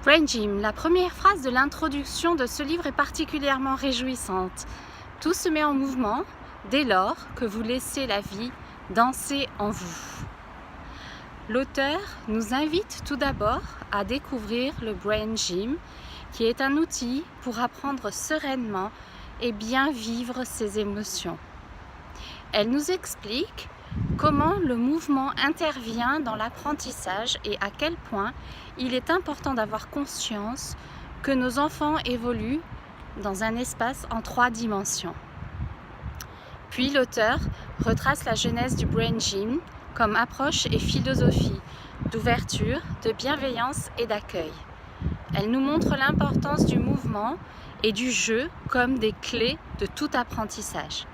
Brain Gym, la première phrase de l'introduction de ce livre est particulièrement réjouissante. Tout se met en mouvement dès lors que vous laissez la vie danser en vous. L'auteur nous invite tout d'abord à découvrir le Brain Gym, qui est un outil pour apprendre sereinement et bien vivre ses émotions. Elle nous explique comment le mouvement intervient dans l'apprentissage et à quel point il est important d'avoir conscience que nos enfants évoluent dans un espace en 3 dimensions. Puis l'auteur retrace la genèse du Brain Gym comme approche et philosophie d'ouverture, de bienveillance et d'accueil. Elle nous montre l'importance du mouvement et du jeu comme des clés de tout apprentissage.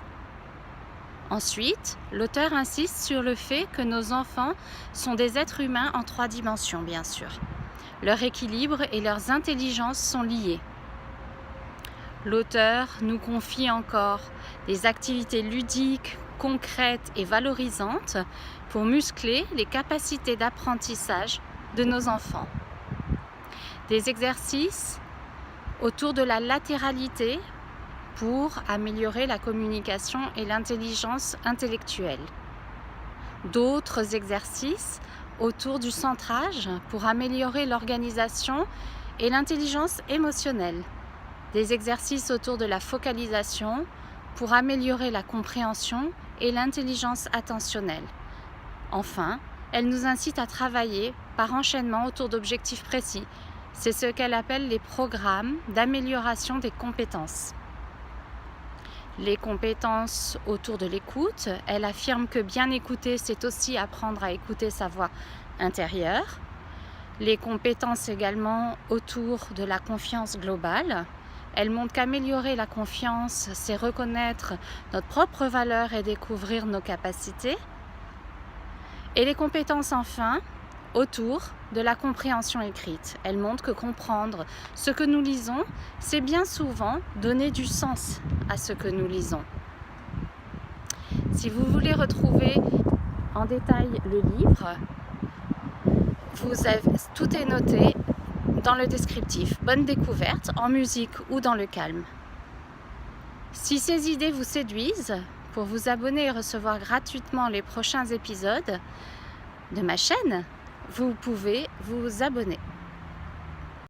Ensuite, l'auteur insiste sur le fait que nos enfants sont des êtres humains en 3 dimensions, bien sûr. Leur équilibre et leurs intelligences sont liées. L'auteur nous confie encore des activités ludiques, concrètes et valorisantes pour muscler les capacités d'apprentissage de nos enfants. Des exercices autour de la latéralité pour améliorer la communication et l'intelligence intellectuelle. D'autres exercices autour du centrage pour améliorer l'organisation et l'intelligence émotionnelle. Des exercices autour de la focalisation pour améliorer la compréhension et l'intelligence attentionnelle. Enfin, elle nous incite à travailler par enchaînement autour d'objectifs précis. C'est ce qu'elle appelle les programmes d'amélioration des compétences. Les compétences autour de l'écoute, elle affirme que bien écouter, c'est aussi apprendre à écouter sa voix intérieure. Les compétences également autour de la confiance globale. Elle montre qu'améliorer la confiance, c'est reconnaître notre propre valeur et découvrir nos capacités. Et les compétences enfin autour de la compréhension écrite. Elle montre que comprendre ce que nous lisons, c'est bien souvent donner du sens à ce que nous lisons. Si vous voulez retrouver en détail le livre, tout est noté dans le descriptif. Bonne découverte, en musique ou dans le calme. Si ces idées vous séduisent, pour vous abonner et recevoir gratuitement les prochains épisodes de ma chaîne, vous pouvez vous abonner.